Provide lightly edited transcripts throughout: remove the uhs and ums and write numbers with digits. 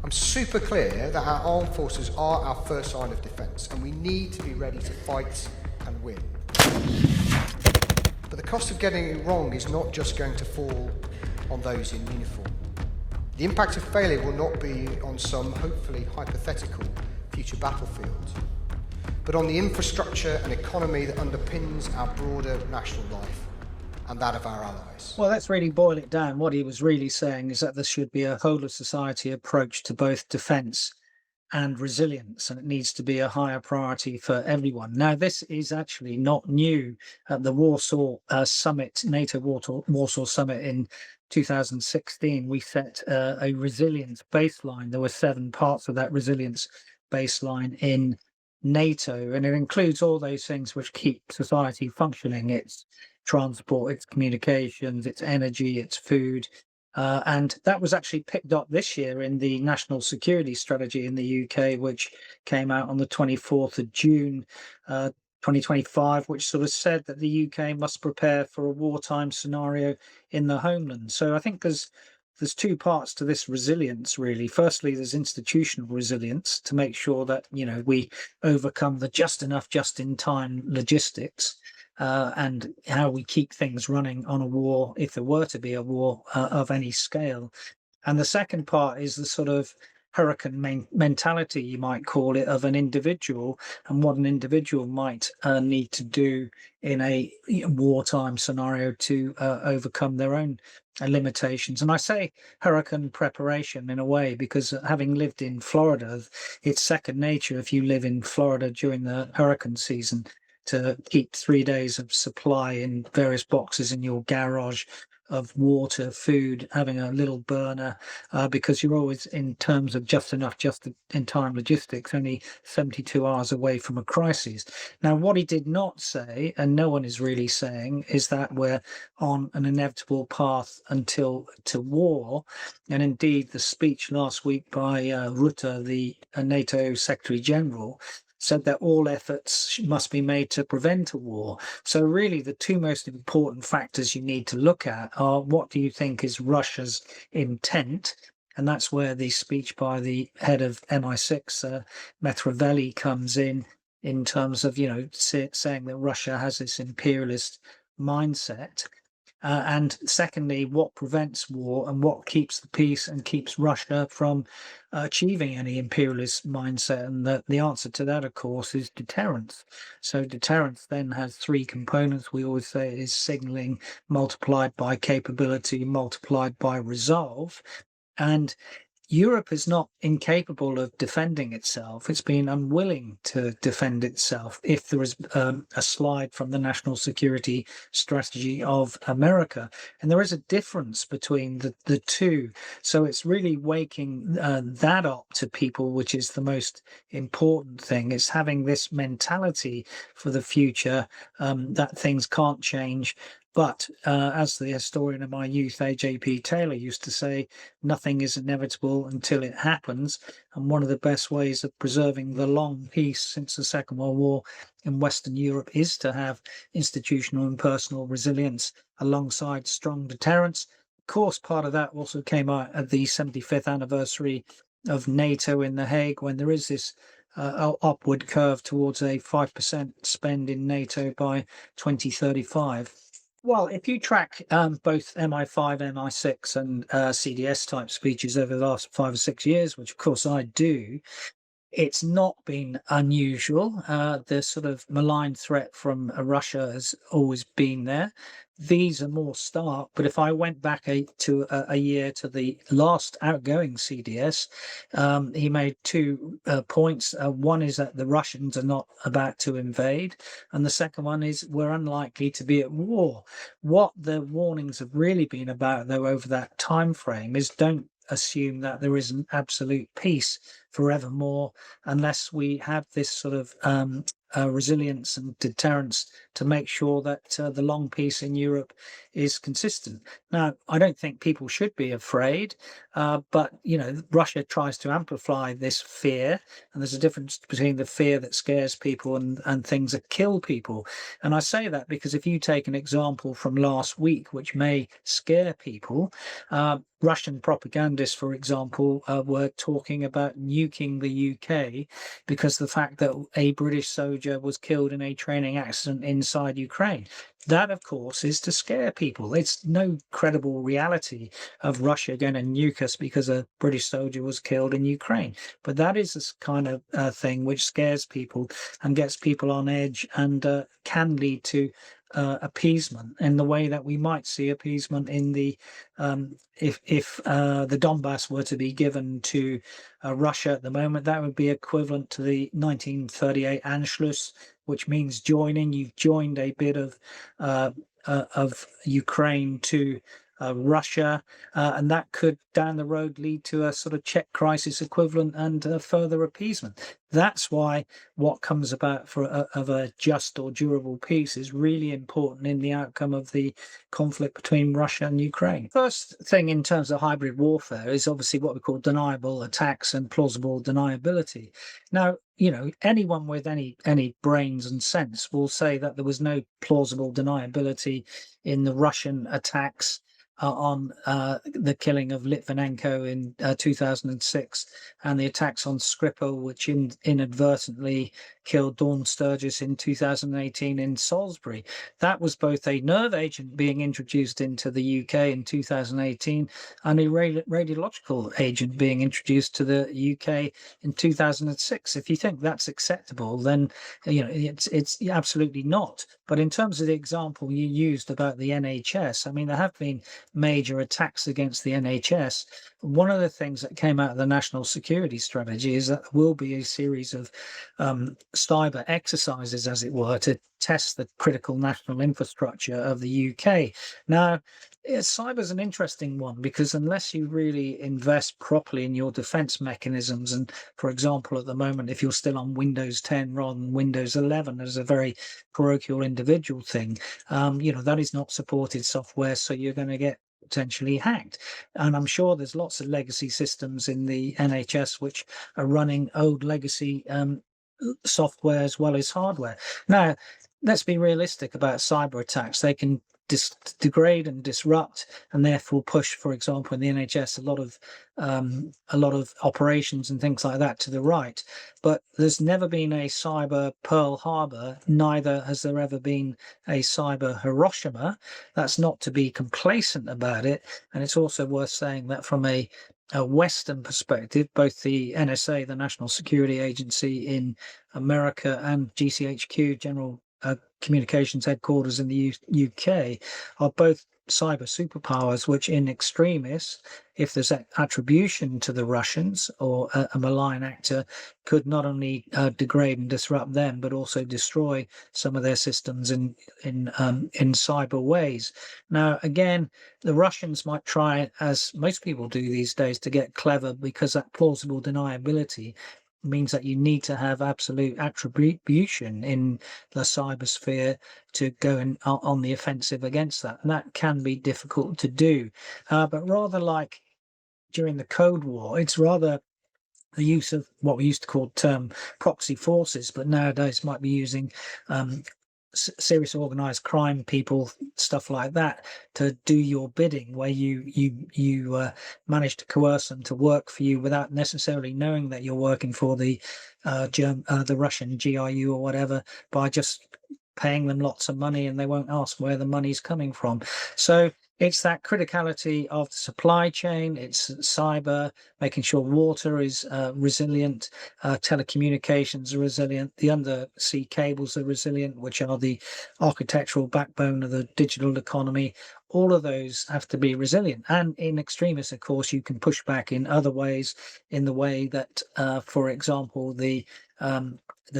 I'm super clear that our armed forces are our first line of defence, and we need to be ready to fight and win. But the cost of getting it wrong is not just going to fall on those in uniform. The impact of failure will not be on some, hopefully hypothetical, future battlefield, but on the infrastructure and economy that underpins our broader national life and that of our allies. Well, let's really boil it down. What he was really saying is that there should be a whole of society approach to both defence and resilience, and it needs to be a higher priority for everyone. Now, this is actually not new. At the Warsaw Summit, NATO Warsaw Summit in 2016, we set a resilience baseline. There were 7 parts of that resilience baseline in NATO, and it includes all those things which keep society functioning. It's transport, it's communications, it's energy, it's food, and that was actually picked up this year in the National Security Strategy in the UK, which came out on the 24th of June, 2025, which sort of said that the UK must prepare for a wartime scenario in the homeland. So I think there's 2 parts to this resilience, really. Firstly, there's institutional resilience to make sure that, we overcome the just enough, just in time logistics. And how we keep things running on a war, if there were to be a war of any scale. And the second part is the sort of hurricane mentality, you might call it, of an individual, and what an individual might need to do in a wartime scenario to overcome their own limitations. And I say hurricane preparation in a way because, having lived in Florida, it's second nature if you live in Florida during the hurricane season to keep 3 days of supply in various boxes in your garage of water, food, having a little burner, because you're always, in terms of just enough, just in time logistics, only 72 hours away from a crisis. Now, what he did not say, and no one is really saying, is that we're on an inevitable path to war. And indeed, the speech last week by Rutte, the NATO Secretary General, said that all efforts must be made to prevent a war. So really, the 2 most important factors you need to look at are, what do you think is Russia's intent? And that's where the speech by the head of MI6, Machiavelli, comes in terms of, saying that Russia has this imperialist mindset. And secondly, what prevents war and what keeps the peace and keeps Russia from achieving any imperialist mindset? And the answer to that, of course, is deterrence. So deterrence then has 3 components. We always say it is signaling multiplied by capability multiplied by resolve. And Europe is not incapable of defending itself. It's been unwilling to defend itself if there is a slide from the national security strategy of America. And there is a difference between the 2. So it's really waking that up to people, which is the most important thing. It's having this mentality for the future, that things can't change. But as the historian of my youth, A.J.P. Taylor, used to say, nothing is inevitable until it happens. And one of the best ways of preserving the long peace since the Second World War in Western Europe is to have institutional and personal resilience alongside strong deterrence. Of course, part of that also came out at the 75th anniversary of NATO in The Hague, when there is this upward curve towards a 5% spend in NATO by 2035. Well, if you track both MI5, MI6 and CDS type speeches over the last 5 or 6 years, which of course I do, it's not been unusual. The sort of malign threat from Russia has always been there. These are more stark, but if I went back a year to the last outgoing CDS, he made 2 points. One is that the Russians are not about to invade, and the second one is we're unlikely to be at war. What the warnings have really been about, though, over that time frame is, don't assume that there is an absolute peace forevermore unless we have this sort of resilience and deterrence to make sure that the long peace in Europe is consistent. Now, I don't think people should be afraid. But Russia tries to amplify this fear, and there's a difference between the fear that scares people and things that kill people. And I say that because if you take an example from last week, which may scare people, Russian propagandists, for example, were talking about nuking the UK because the fact that a British soldier was killed in a training accident inside Ukraine. That, of course, is to scare people. It's no credible reality of Russia going to nuke us because a British soldier was killed in Ukraine. But that is this kind of thing which scares people and gets people on edge and can lead to appeasement in the way that we might see appeasement in the if the Donbass were to be given to Russia at the moment. That would be equivalent to the 1938 Anschluss, which means joining. You've joined a bit of Ukraine to Russia, and that could down the road lead to a sort of Czech crisis equivalent and further appeasement. That's why what comes about of a just or durable peace is really important in the outcome of the conflict between Russia and Ukraine. First thing in terms of hybrid warfare is obviously what we call deniable attacks and plausible deniability. Now, anyone with any brains and sense will say that there was no plausible deniability in the Russian attacks on the killing of Litvinenko in 2006 and the attacks on Skripal, which inadvertently killed Dawn Sturgis in 2018 in Salisbury. That was both a nerve agent being introduced into the UK in 2018 and a radiological agent being introduced to the UK in 2006. If you think that's acceptable, then it's absolutely not. But in terms of the example you used about the NHS, I mean, there have been major attacks against the NHS. One of the things that came out of the national security strategy is that there will be a series of cyber exercises, as it were, to test the critical national infrastructure of the UK. Now, cyber is an interesting one because unless you really invest properly in your defense mechanisms, and for example, at the moment, if you're still on Windows 10 rather than Windows 11 as a very parochial individual thing, that is not supported software, so you're going to get potentially hacked. And I'm sure there's lots of legacy systems in the NHS which are running old legacy software as well as hardware. Now, let's be realistic about cyber attacks. They can degrade and disrupt and therefore push, for example, in the NHS, a lot of operations and things like that to the right. But there's never been a cyber Pearl Harbor, neither has there ever been a cyber Hiroshima. That's not to be complacent about it. And it's also worth saying that from a Western perspective, both the NSA, the National Security Agency in America, and GCHQ, General Communications Headquarters in the UK, are both cyber superpowers, which in extremis, if there's attribution to the Russians or a malign actor, could not only degrade and disrupt them, but also destroy some of their systems in cyber ways. Now, again, the Russians might try, as most people do these days, to get clever because that plausible deniability means that you need to have absolute attribution in the cybersphere to go on the offensive against that. And that can be difficult to do. But rather like during the Cold War, it's rather the use of what we used to call term proxy forces, but nowadays might be using serious organized crime people, stuff like that, to do your bidding, where you manage to coerce them to work for you without necessarily knowing that you're working for the Russian GRU or whatever, by just paying them lots of money, and they won't ask where the money's coming from. So it's that criticality of the supply chain. It's cyber, making sure water is resilient, telecommunications are resilient, the undersea cables are resilient, which are the architectural backbone of the digital economy. All of those have to be resilient. And in extremis, of course, you can push back in other ways, in the way that, for example, the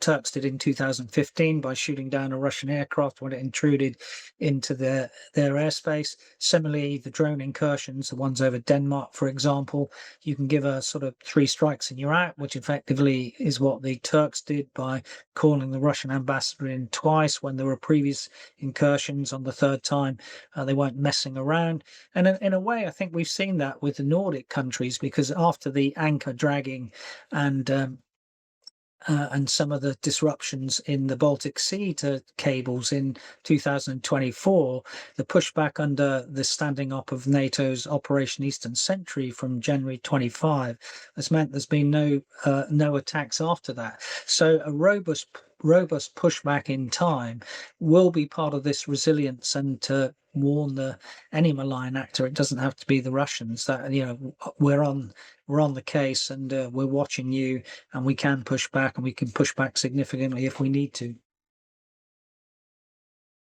Turks did in 2015 by shooting down a Russian aircraft when it intruded into their airspace. Similarly, the drone incursions, the ones over Denmark, for example, you can give a sort of 3 strikes and you're out, which effectively is what the Turks did by calling the Russian ambassador in twice when there were previous incursions. On the third time, they weren't messing around. And in a way, I think we've seen that with the Nordic countries, because after the anchor dragging and some of the disruptions in the Baltic Sea to cables in 2024, the pushback under the standing up of NATO's Operation Eastern Sentry from January 25 has meant there's been no attacks after that. So a robust pushback in time will be part of this resilience, and to warn any malign actor, it doesn't have to be the Russians, that we're on the case, and we're watching you, and we can push back, and we can push back significantly if we need to.